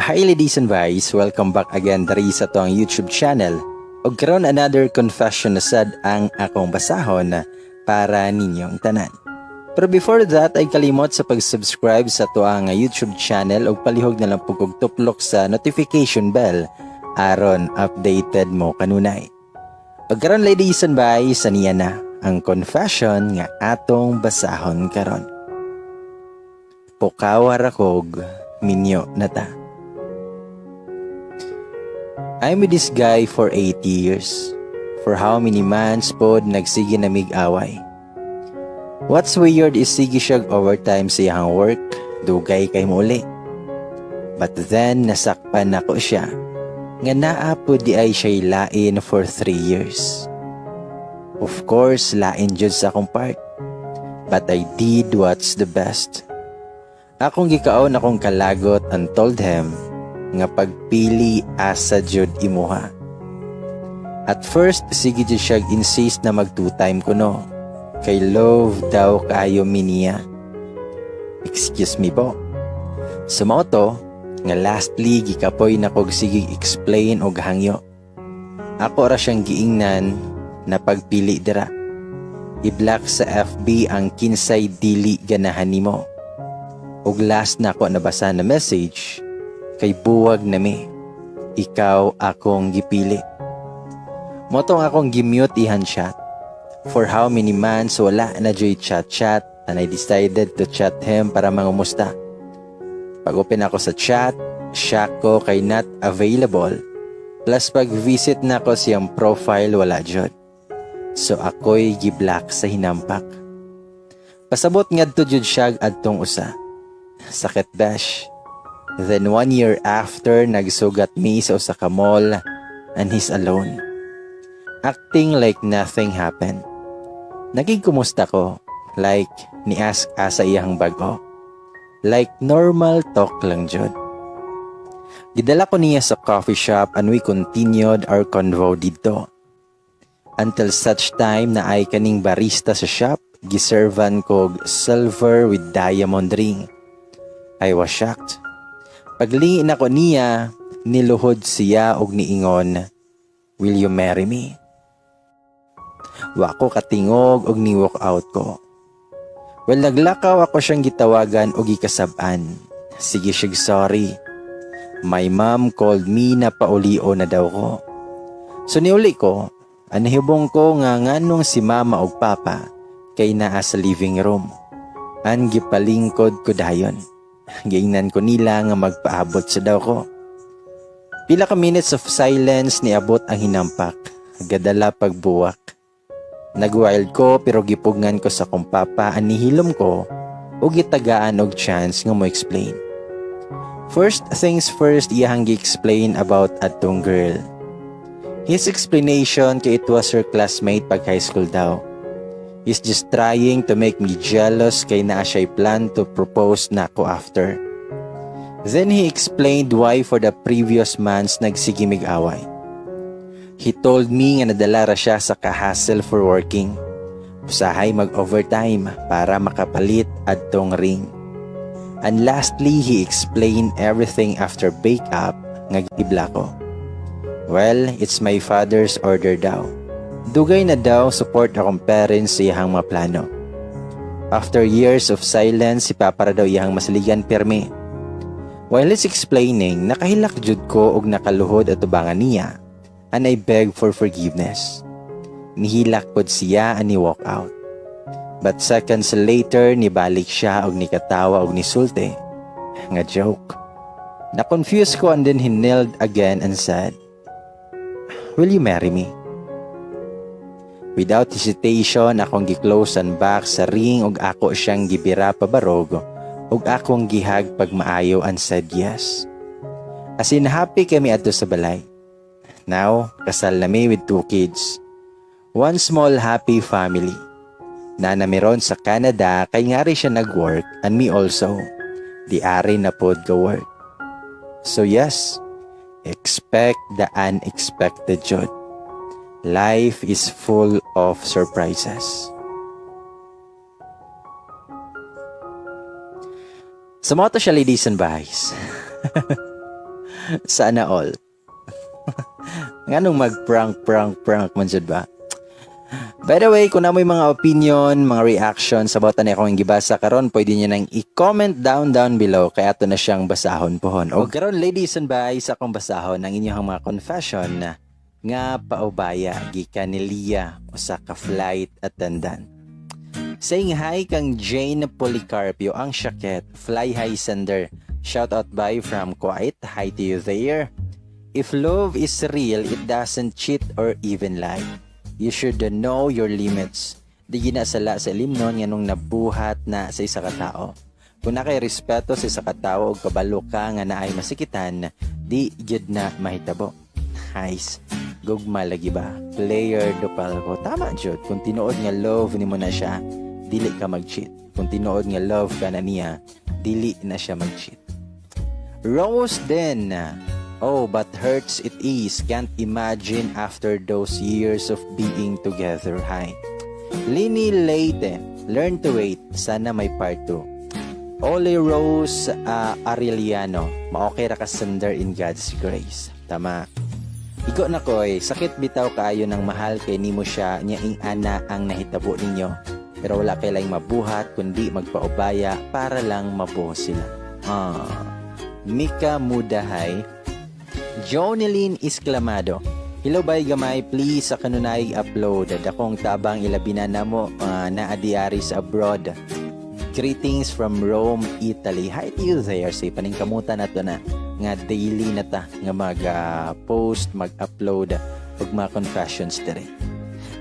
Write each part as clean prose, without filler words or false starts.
Hi ladies and boys, welcome back again diri sa to ang YouTube channel. Og karon another confession na sad ang akong basahon para ninyong tanan. Pero before that ay kalimot sa pag-subscribe sa to ang YouTube channel og palihog na lang pug og tuplok sa notification bell aron updated mo kanunay. Og karon ladies and boys, aniya na ang confession nga atong basahon karon. Pukaw rakog minyo na ta. I'm with this guy for 8 years. For how many months pod nagsige na mig-away. What's weird is sige siya overtime sa iyang work, dugay kay muli. But then nasakpan ako siya. Nga naa po di ay siya'y lain for 3 years. Of course, lain jud sa akong part. But I did what's the best. Akong gikaon akong kalagot and told him nga pagpili asa jud imuha. At first, sige jud siya insist na mag 2-time ko no. Kay love daw kayo miniya. Excuse me po. Sumoto, nga lastly gikapoy na kog sige explain og hangyo. Ako ra siyang giingnan na pagpili dira. I-block sa FB ang kinsay dili ganahan nimo. Og last na ako nabasa na message, kay buwag na mi, ikaw akong gipili. Motong akong gimute ihan chat. For how many months wala na joy chat and I decided to chat him para mangumusta. Pag-open ako sa chat, shock ko kay not available. Plus pag-visit na ko siyang profile wala jud. So ako'y giblock sa hinampak. Pasabot ngadto jud siya adtong usa. Sakit bash. Then 1 year after, nagsugat mi sa usa ka mall and he's alone. Acting like nothing happened. Naging kumusta ko, like ni-ask asa iyang bago. Like normal talk lang jud. Gidala ko niya sa coffee shop and we continued our convo dito. Until such time na ay kaning barista sa shop, giservan ko silver with diamond ring. I was shocked. Paglingin ako niya, niluhod siya og niingon, "Will you marry me?" Wa ko katingog og ni-walk out ko. Well, naglakaw ako siyang gitawagan og gikasab-an. Sige siya sorry. My mom called me na paulio na daw ko. So niuli ko, anihibong ko nga nganong si mama og papa kay naa sa living room. An gipalingkod ko dayon. Giingnan ko nila nga magpaabot sa daw ko. Pila ka minutes of silence ni abot ang hinampak. Gadala pagbuwak. Nagwild ko pero gipugngan ko sa kong papa anihilom ko o gitagaan og chance nga mo explain. First things first, iyang gi-explain about atong girl. His explanation kay it was her classmate pag high school daw. He's just trying to make me jealous kay naa siya'y plan to propose na ako after. Then he explained why for the previous months nagsigimig away. He told me nga nadala ra siya sa kahassle for working. Usahay mag-overtime para makapalit adtong ring. And lastly, he explained everything after breakup nga gibla ko. Well, it's my father's order daw. Dugay na daw support akong parents sa iyang mga plano. After years of silence, si Papa daw iyang masaligan pirmi. While he's explaining, nakahilak jud ko og nakaluhod at tubangan niya, and I beg for forgiveness. Nihilak pod siya and ni walk out. But seconds later, nibalik siya og nikatawa og nisulti. Nga joke. Na-confuse ko and then he knelt again and said, "Will you marry me?" Without hesitation, akong gi-close and back sa ring ug ako siyang gibira pabarog ug akong gihag pagmaayo and said yes. As in happy kami adto sa balay. Now, kasal na mi with 2 kids. One small happy family. Nana meron sa Canada kay ngari siya nag-work and me also. Di ari na pod go work. So yes, expect the unexpected jud. Life is full of surprises. Sa mga to siya ladies and boys. Sana all. Nganong mag-prank man jud ba? By the way, kung namoy mga opinion, mga reactions about ani akong gibasa karon, pwede niyo nang i-comment down below kay ato na siyang basahon pohon. O karon ladies and boys, akong basahon ang inyong mga confession nga paubaya gikan ni Lia usa ka flight attendant. Saying hi kang Jane Policarpio ang Shaket, fly high sender. Shout out by from Kuwait. Hi to you there. If love is real, it doesn't cheat or even lie. You should know your limits. Di ginasala sa limnon nga nung nabuhat na sa isa ka tao. Kung na kay respeto sa isa ka tao o kabalo ka nga naay masikitan, di gyud na mahitabo. Guys, gugma lagi ba? Player do palko. Tama jud. Kung tinuod nga love nimo na siya, dili ka mag-cheat. Kung tinuod nga love ka na niya, dili na siya mag-cheat. Rose then. Oh, but hurts it is. Can't imagine after those years of being together. Hi. Lini Leite. Learn to wait. Sana may part 2. Ole Rose Arellano. Maokay ra ka sender in God's grace. Tama. Iko na koy, sakit bitaw kaayo ng mahal kay nimo siya nya ing ana ang nahitabo ninyo. Pero wala kay laing mabuhat kundi magpaubaya para lang mabuho sila. Mika Mudahay. Jonelyn Isclamado. Hello bay gamay, please sa kanunay upload. Dakong tabang ilabinan na mo na adiari sa abroad. Greetings from Rome, Italy. Hi to you there. Say paningkamutan nato na nga daily na ta nga mag-post, mag-upload ug mga confessions dire.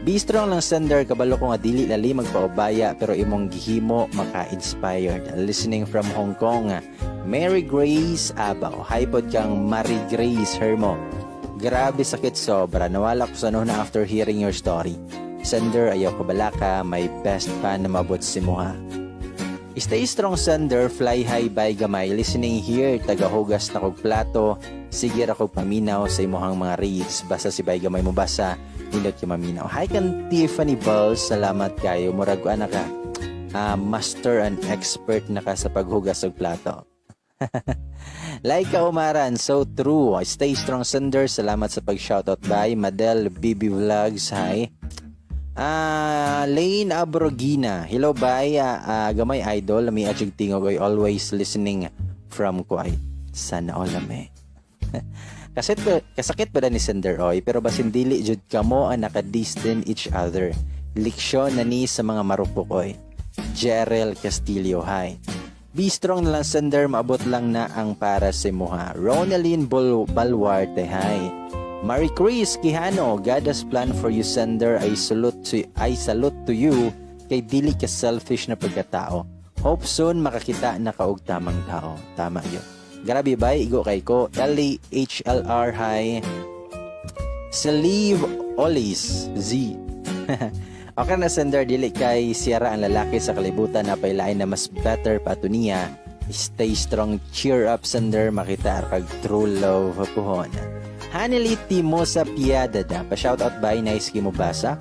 Be strong lang sender, kabalo ko nga dili lali magpaubaya pero imong gihimo maka-inspired. Listening from Hong Kong, Mary Grace Abaw. Hi pod kang Mary Grace Hermo. Grabe sakit sobra. Nawala ko sa na after hearing your story. Sender, ayaw ko balaka. My best fan na mabot si Muha. Stay strong sender, fly high by gamay. Listening here, tagahugas na kog plato. Sige ra kog paminaw sa imuhang mga reads. Basta si bay gamay mo basa. Hindot yung maminaw. Hi kan Tiffany Balls. Salamat kayo. Murag ko ka. Master and expert na ka sa paghugas og plato. Laika Umaran, so true. Stay strong sender. Salamat sa pag-shoutout by Madel BB Vlogs. Hi. Lane Abrogina. Hello bye. Gamay idol. May achig tingog ay always listening from Kuwait. Sana all lame. Kasakit ba na ni sender oy pero basin dili jud kamo ang naka-distant each other. Liksyon na ni sa mga marupok oy. Jerel Castillo. Hi. Be strong na lang sender, maabot lang na ang para sa Muha. Ronaldine Balwarte, hi. Marie Chris Quijano, God has plan for you sender. I salute to you kay dili ka selfish na pagkatao. Hope soon makakita na kaog tamang tao. Tama yun. Grabe ba? Igo kay ko. LHLR, hi. Salive Olis Z. Okay na sender, dili kay siyara ang lalaki sa kalibutan na pailain na mas better pa to niya. Stay strong, cheer up sender, makita kag true love pohon. Hanili Timo sa Piadada, pa shoutout by nice kimo basa.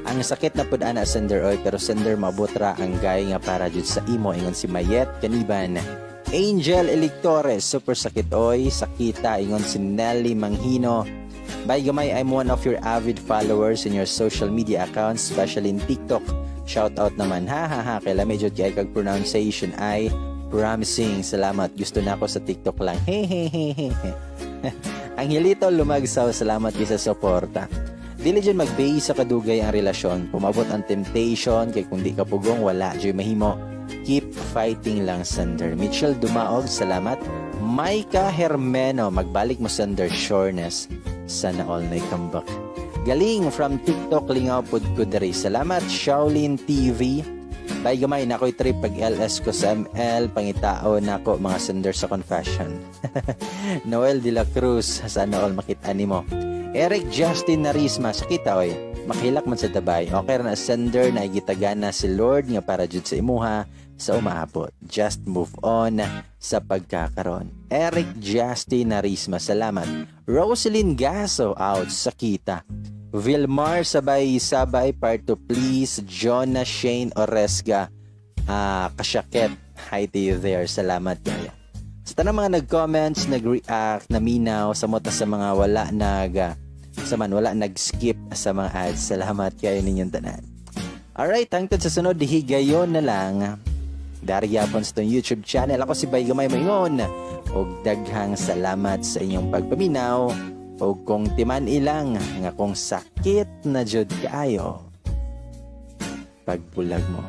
Ang sakit na pud ana sender oy pero sender mabutra ang gay nga para jud sa imo ingon si Mayet Kaniban. Angel Electores, super sakit oy, sakita ingon si Nelly Manghino. By gamay, I'm one of your avid followers in your social media accounts, especially in TikTok. Shout out naman, ha. Kaya medyo kay kag pronunciation ay promising. Salamat. Gusto na ako sa TikTok lang. Hehehehe. Ang hilito lumagsaw. Salamat sa suporta. Dili dyan mag-base sa kadugay ang relasyon. Pumabot ang temptation, kay kung di ka pugong, wala dyan mahimo. Keep fighting lang, sender. Mitchell Dumaog, salamat. Maika Hermeno, magbalik mo sender, sureness. Sana all na comeback. Galing from TikTok, lingaw pod ko diri. Salamat, Shaolin TV. Bay gamay na ako'y trip pag LS ko sa ML, pangitao na ako mga sender sa confession. Noel de la Cruz, sana all makita nimo. Eric Justin Narisma, sakita oy. Makilak man sa tabay. Okay na sender na igitagana si Lord nga para jud sa imuha sa umaabot. Just move on sa pagkakaroon. Eric Justin Narisma, salamat. Rosalyn Gaso, out, sakita. Vilmar sabay part 2 please. Jonah Shane Oresga, Kasyaket, hi to you there, salamat kaya. tanang mga nag-comments, nag-react, naminaw, samot na sa mga wala nag-skip sa mga ads. Salamat kayo ninyong tanan. Alright, hangtod sa sunod, higayon na lang. Daryapon sa itong YouTube channel. Ako si Bay Gamay Mayon. Og daghang salamat sa inyong pagpaminaw. Og kung timan ilang nga kung sakit na jud kaayo pagbulag mo.